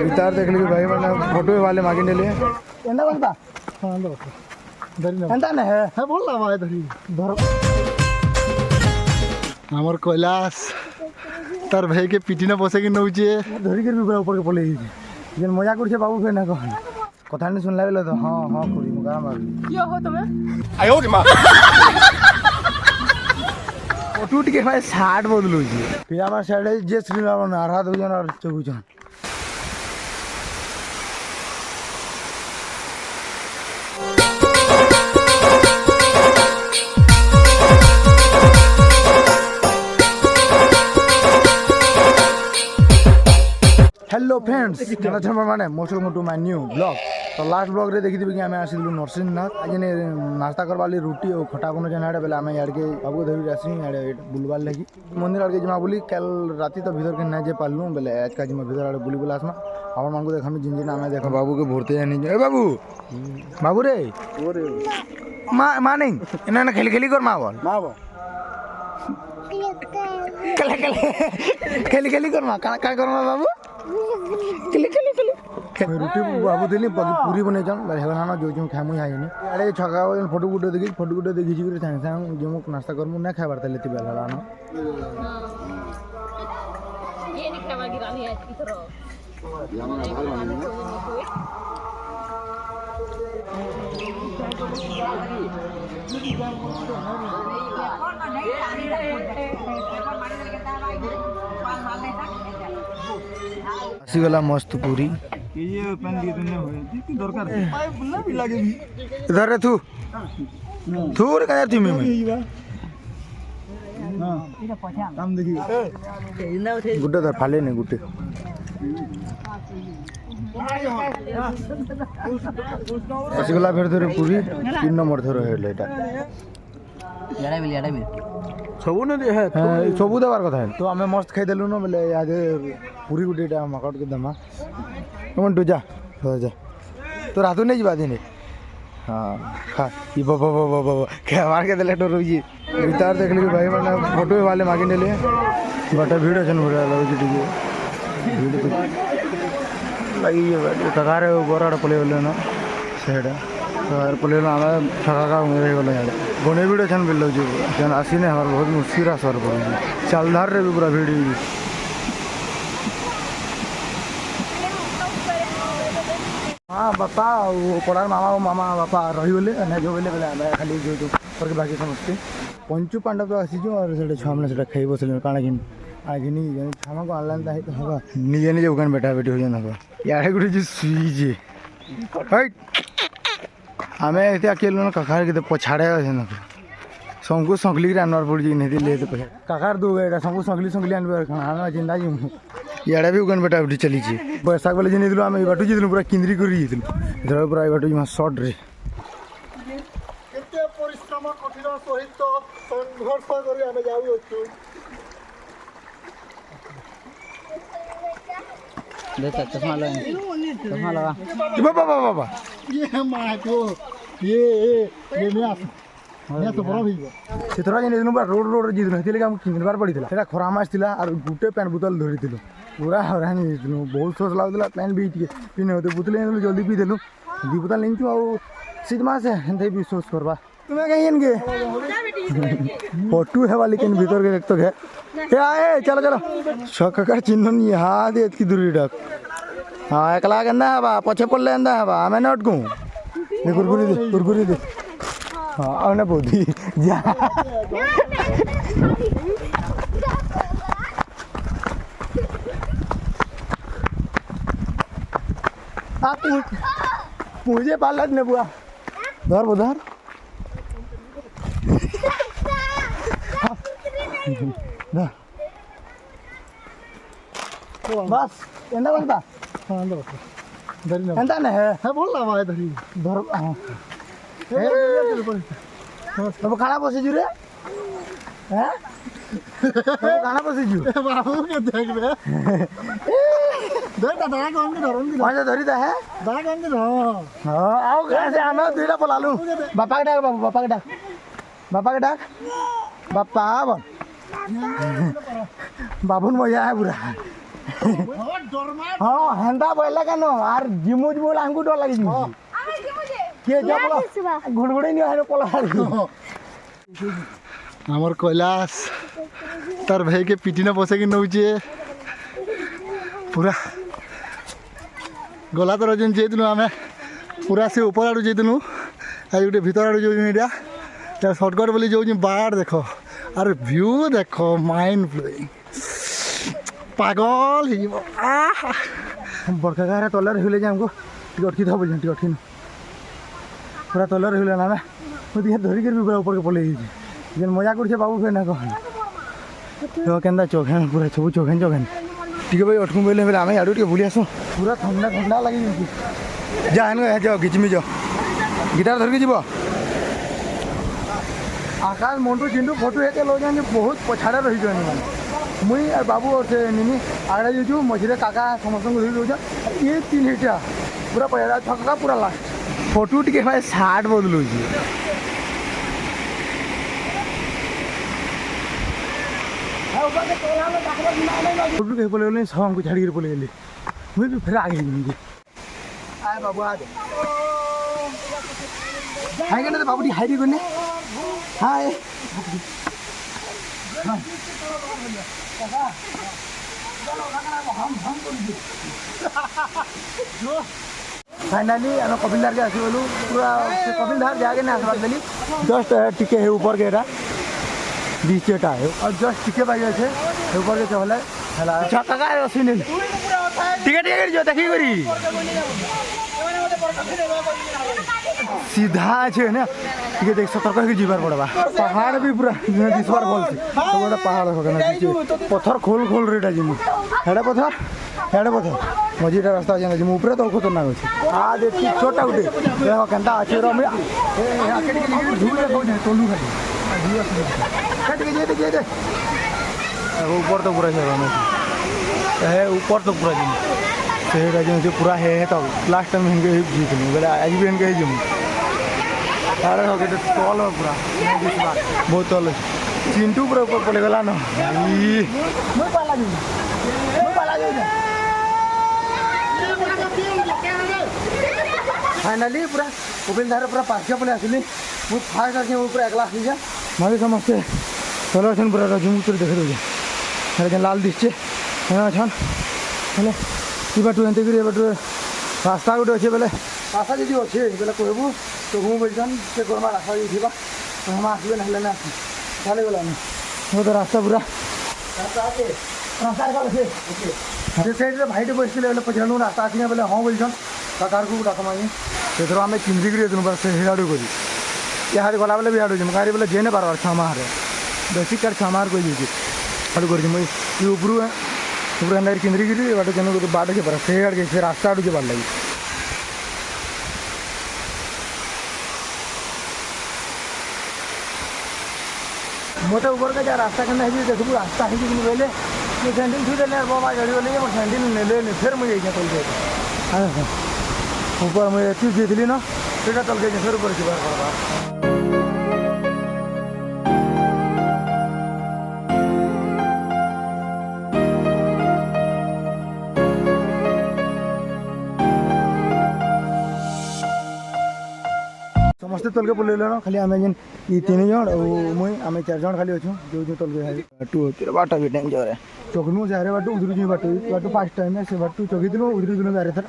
guitar देख ली भाई मैंने फोटो वाले मांगे ले लिए एंदा बनता हां अंदर धरी ना एंदा ने है बोल ना भाई धरी धर हमर कैलाश तार भाई के पिटी ना बसे के नउचे धरी के भी ऊपर के पले जेन मजा करछे बाबू फेर ना कह कथा नहीं सुनला बेले तो हां हां करी मगा मार कियो हो तमे आयो रे मां टूट के भाई 60 बदलू छी फिर हमार साइड जे श्रीराम नारा दो जन और चौगु जन हेलो फ्रेंड्स माने most welcome to my new blog तो लास्ट ब्लॉग रे देखि कि आमे आसिलु नरसिंहनाथ आज ने नाश्ता करवाली रोटी और खटा बनो जन हाडे बेले आमे याड के बाबू धरि आसी याडे बुलवाल लगी मंदिर आड के जमा बोली कल राती तो भीतर के ना जे पालनु बेले आज का जमा भीतर आड बुली बुला आसमा हमर मांगो देख हम जिंजिन आमे देख बाबू के भोरते जानी ए बाबू बाबू रे ओरे मां नहीं इना खेली खेली कर मां बोल खेली खेली कर मां का कर मां बाबू खेली खेली खेली रोटी बाबू दिली पूरी बने जान हेला ना जो खामु हाइनी अरे छका फोटो गुडो देखि जी रे सांग सांग जो नाश्ता करमु ना खाबार तले ती बेला ना ये नि खावा गिरानी है की तरह गला मस्त पूरी ये पेन दिए तूने होए की दरकार पाइप बुला भी लागे भी इधर रे तू रे का थी में हां इरा पछा काम देखी गुड्डे धर फाले ने गुड्डे रसगुल्ला फिर धरे पूरी 3 नंबर धरे है लेटा याडा भी सबु ने है सबु देवार कथा है तो हमें मस्त खाई देलु न बोले आज पूरी गुडीटा मकट के दमा कौन तू जा तो रातु नहीं जीवा दिने हां खा ई बाबा बाबा के मार के देले डरो जी गिटार देख ली भाई मैंने फोटो वाले मांगे ने ले बटा वीडियो जन भरा लो जी वीडियो लगी ये कगारे गोराड पले वाले ना सेडा यार पले ना हमें ठगा का मेरे वाले यार गोने वीडियो छन बिल्लो जो जन आसीने हमार बहुत मुसीरा सर पर चालधार रे भी पूरा वीडियो हां बापा वो पड़ार मामा बापा रही बोले ना जो बोले बोले खाली जो करके बाकी समझते पंचु पांडव तो आसी जो और सेटा छामने सेटा खाई बसले काना किन आगिनी जन छामा को ऑनलाइन ता तो होगा निजे निजे उगन बेटा बेटी हो जाना होगा यार गुडी जी सुई जे हट हमें एते अकेले न कखार के पछाड़े है न संगु संगली रे अनवर पड़ जी नहीं ले तो कखार दो गए संगु संगली अनवर खाना जिंदा जी याडा भी उगन बेटा बेटी चली छी बैसाख वाले जिन दिलो हम बाटू जितनु पूरा किंद्री करी दिलो इधर पूरा बाटू में शॉर्ट रे केते परिश्रम कठिन सहित संघर्ष करी हमें जाऊ छु देखा चश्मा लगा बाबा ये मां को ये मैं तो बड़ा भी से तोरा जने दिनो रोड जिदनो हेते लगा हम किनबार पड़ीला सेटा खरा मास थिला और गुटे पेन बोतल धरि दिलो पूरा हरानी दिनो बहुत सोच लागला पेन भी पिने होते बोतल जल्दी पी देलु दी बोतल नहीं आ सीध मास हेते भी सोच करबा तुम्हें कहीं इनके फोटो है वाली के भीतर के देखतो है ए आए चलो छक्का का चिन्ह नहीं हां दे की दूरी डक हां एकला गंदा बा पछे पड़ले अंदा बा हमें नट को ये गुरगुरी दे हां आने बोधी जा आप मुझे पालत ने बुआ उधर बस एंदा बनता हां अंदर धरी ना एंदा ने है बोल ना भाई धरी धर हां अब खाना बसे जु रे हैं खाना बसे जु बाबू के देख बे दादा कौन के धरन दिला माजा धरी दा है दादा कौन के हां आओ घर से आना दुईला पलालू बापा के डाक बाबू बापा के डाक बापा बन बाबून मजा है पूरा हाँ हेंदा बोला केन आर जिमुज बोला हमको डर लगी के जब घुड़घुड़ी नहीं है पला हमर कैलाश तार भाई के पिटी न बसे कि नौचे पूरा गला तर जेन जेतनु आमे पूरा से ऊपर आड़ू जेतनु आज गोटे भीतर आड़ू जो एटा शॉर्टकट बोली जो बाहर देखो अरे व्यू देखो माइंड ब्लोइंग पागल बड़का गारे तलर हिले जे हमको टिके अटकी था बोल टिके अटकी पूरा तलर हिले ना मैं दिया धरी कर भी पूरा ऊपर के पले जेन मजा कर बाबू फेर ना कह तो केंदा चोखेन पूरा सब चोखेन चोखेन टिके भाई अटकू बोले आम आड़ू टे बुली आसो पूरा ठंडा ठंडा लगी जा हेन जाओ घिचमी जाओ गिटार धर के जीव आकाश मंटू चिंटू फोटो हेते लो जान बहुत पछाड़ा रही जानी माने मुई और बाबू और से निनी आगड़ा जो मझे काका समस्त को धरी रोजा ये तीन हिटा पूरा पहला छक्का पूरा लास्ट फोटो टिके भाई 60 बदलू जी फोटो के पले सब हमको छाड़ी कर पले गेली मुई भी फिर आगे गई आए बाबू आ हाय करने तो बाबू दी हाय दी करने हाय फाइनली आम कपिलधार के आसलु पूरा कपिलधार जाके ना आसबार देली जस्ट टिके है ऊपर के बीचेटा है और जस्ट टिके बाकी अच्छे ऊपर के चले छक्का का सुनील टिके टिके जो देखी करी सीधा अच्छे ना टिके देख सतर्क होकर जीवार पड़वा पहाड़ भी पूरा दिसबार भल से तो गोटे पहाड़ पत्थर खोल खोल रेटा जिमु हेडे पत्थर मझीटा रास्ता जाना जिमु ऊपर तो खतरनाक अच्छे हाँ देख छोटा गोटे देख केन्ता अच्छे रमी धूल तलू खाली ऊपर तो पूरा है ऊपर तो पूरा जिमु से पूरा है तो लास्ट टाइम इनके जीतनु बोले आज भी इनके जिमु अरे हो गए तल पूरा बहुत तल चिंटू पूरा ऊपर पड़े गला ना फाइनली पूरा कपिलधार पूरा पार्क पड़े आसली मुझे फास्ट आके पूरा एकला आसी जा मारे समस्ते चलो अच्छे पूरा रजू देखे दे लाल दिशे अच्छन हेले बाटू एंते कर बाटू रास्ता गोटे अच्छे बोले रास्ता जी अच्छे बोले कहबू तो हूँ बोलछन से करमा रास्ता जी थी हम आसबे ना ना चले गला वो तो रास्ता पूरा रास्ता साइड भाई बस पचारू रास्ता आसी बोले हाँ बोलछन कार को डाकमा से आम चिंतिक बस हिड़ाड़ू करी यहाँ गला बेले भी हाड़ू गाड़ी बोले जेने बार छमाह बेसिक कार छमाह कोई हाड़ू कर मुझे ऊपर ऊपर अंदर किंद्रिगिरी बाटे जेन बाट के पारा से आड़ के से रास्ता आड़ के बार लगी मोटे ऊपर का रास्ता के देखू रास्ता है बोले ये सैंडल छू देने बाबा गाड़ी बोले मोर सैंडल ने फिर मुझे तल गए ऊपर मुझे चीज जीतली ना सीटा तल गए फिर ऊपर बार समस्ते तल के पड़े ना खाली आम जेन ये 3 जन मुई आम 4 जन खाली अच्छू जो तल के बाटू तेरा बाटा भी डेंजर है चौकनू जा रहे बाटू उधर बाटू बाटू फास्ट टाइम है से बाटू चौकी दिन उधर दिन जा रहे थर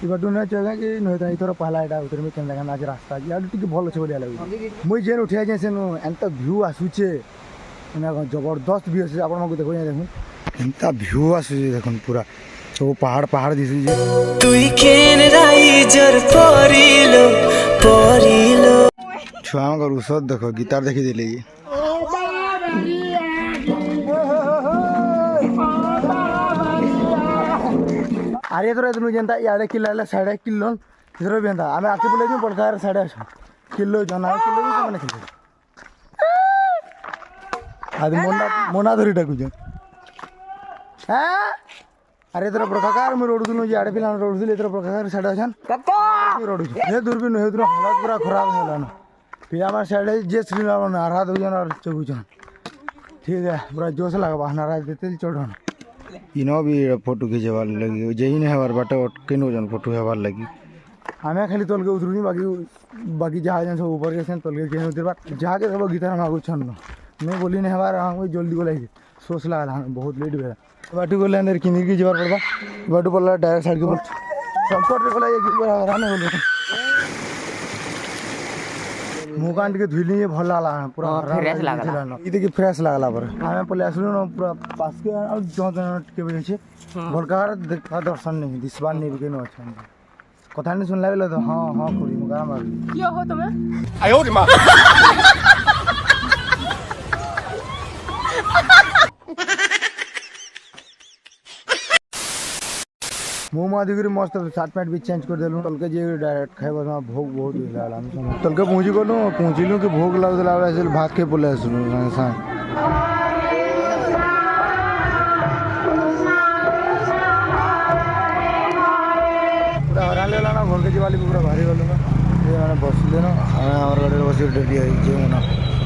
ये बाटू ना चौका कि नहीं इथर पहला एटा उधर में केन आज रास्ता आज टिके भल अच्छे बोलिया लगे मुई जेन उठिया जे से एंत व्यू आसुचे जबरदस्त व्यू आसे आपण देखो देखो एंत व्यू आसुचे देखन पूरा सब पहाड़ पहाड़ दिसु जे तुई केन राइजर परिलो छुआ ଔଷଧ देख गिटार देखी देले ये अरे तो इतनु जेनता याडे किलो साढ़े किलो इधर भी एंता आम आके बोले बड़का साढ़े किलो जना किलो भी मैंने खेल आज मोना धरी डाकू हाँ अरे इधर प्रकार मैं रोड दूँ आड़े पिला रोड दिल इधर प्रकार साढ़े अच्छन रोड हे दूरबीन हे हालत पूरा खराब है पिला साढ़े जे श्रीराम नाराज हो जान और चौगुचन ठीक है पूरा जोश लगा नाराज देते चढ़न इनो भी फोटो खिंचवार लगी जे ही हमार बाटे केनो जन फोटो हेवार लगी हमें खाली तल के उतरुनी बाकी बाकी जहाँ जन सब ऊपर के तल के केनो उतर बार जहाँ के सब गीता मागू छन मैं बोली नहीं हमार हम जल्दी को लगी सोच लगा हमें बहुत लेट भेला बाटू को अंदर किन्हीं की जवार पड़वा बाटू पड़ला डायरेक्ट साइड के ऊपर शॉर्टकट रे बोला ये आराम बोले मुँह कांट के धुली ये भल लागला पूरा फ्रेश लागला ई देखि फ्रेश लागला पर हमें पहले आसलु न पूरा पास के और जो के बजे छे भलकार देखा दर्शन नहीं दिसबान नहीं केनो अच्छा कथा नहीं सुनला बेला तो हां हां करी मुका मार कियो हो तमे आयो रे मां मुँह माधुरी मस्त सात पैंट भी चेंज कर दिलूँ तल के जे डायरेक्ट खाए बस भोग बहुत लागला तल के पहुँची गलूँ पहुँचलूँ कि भोग लग दिला ऐसे भात के बोले सुनूँ पूरा हरा लेला ना घर के वाली पूरा भारी गलूँ बसले ना गाड़ी बस रेडी है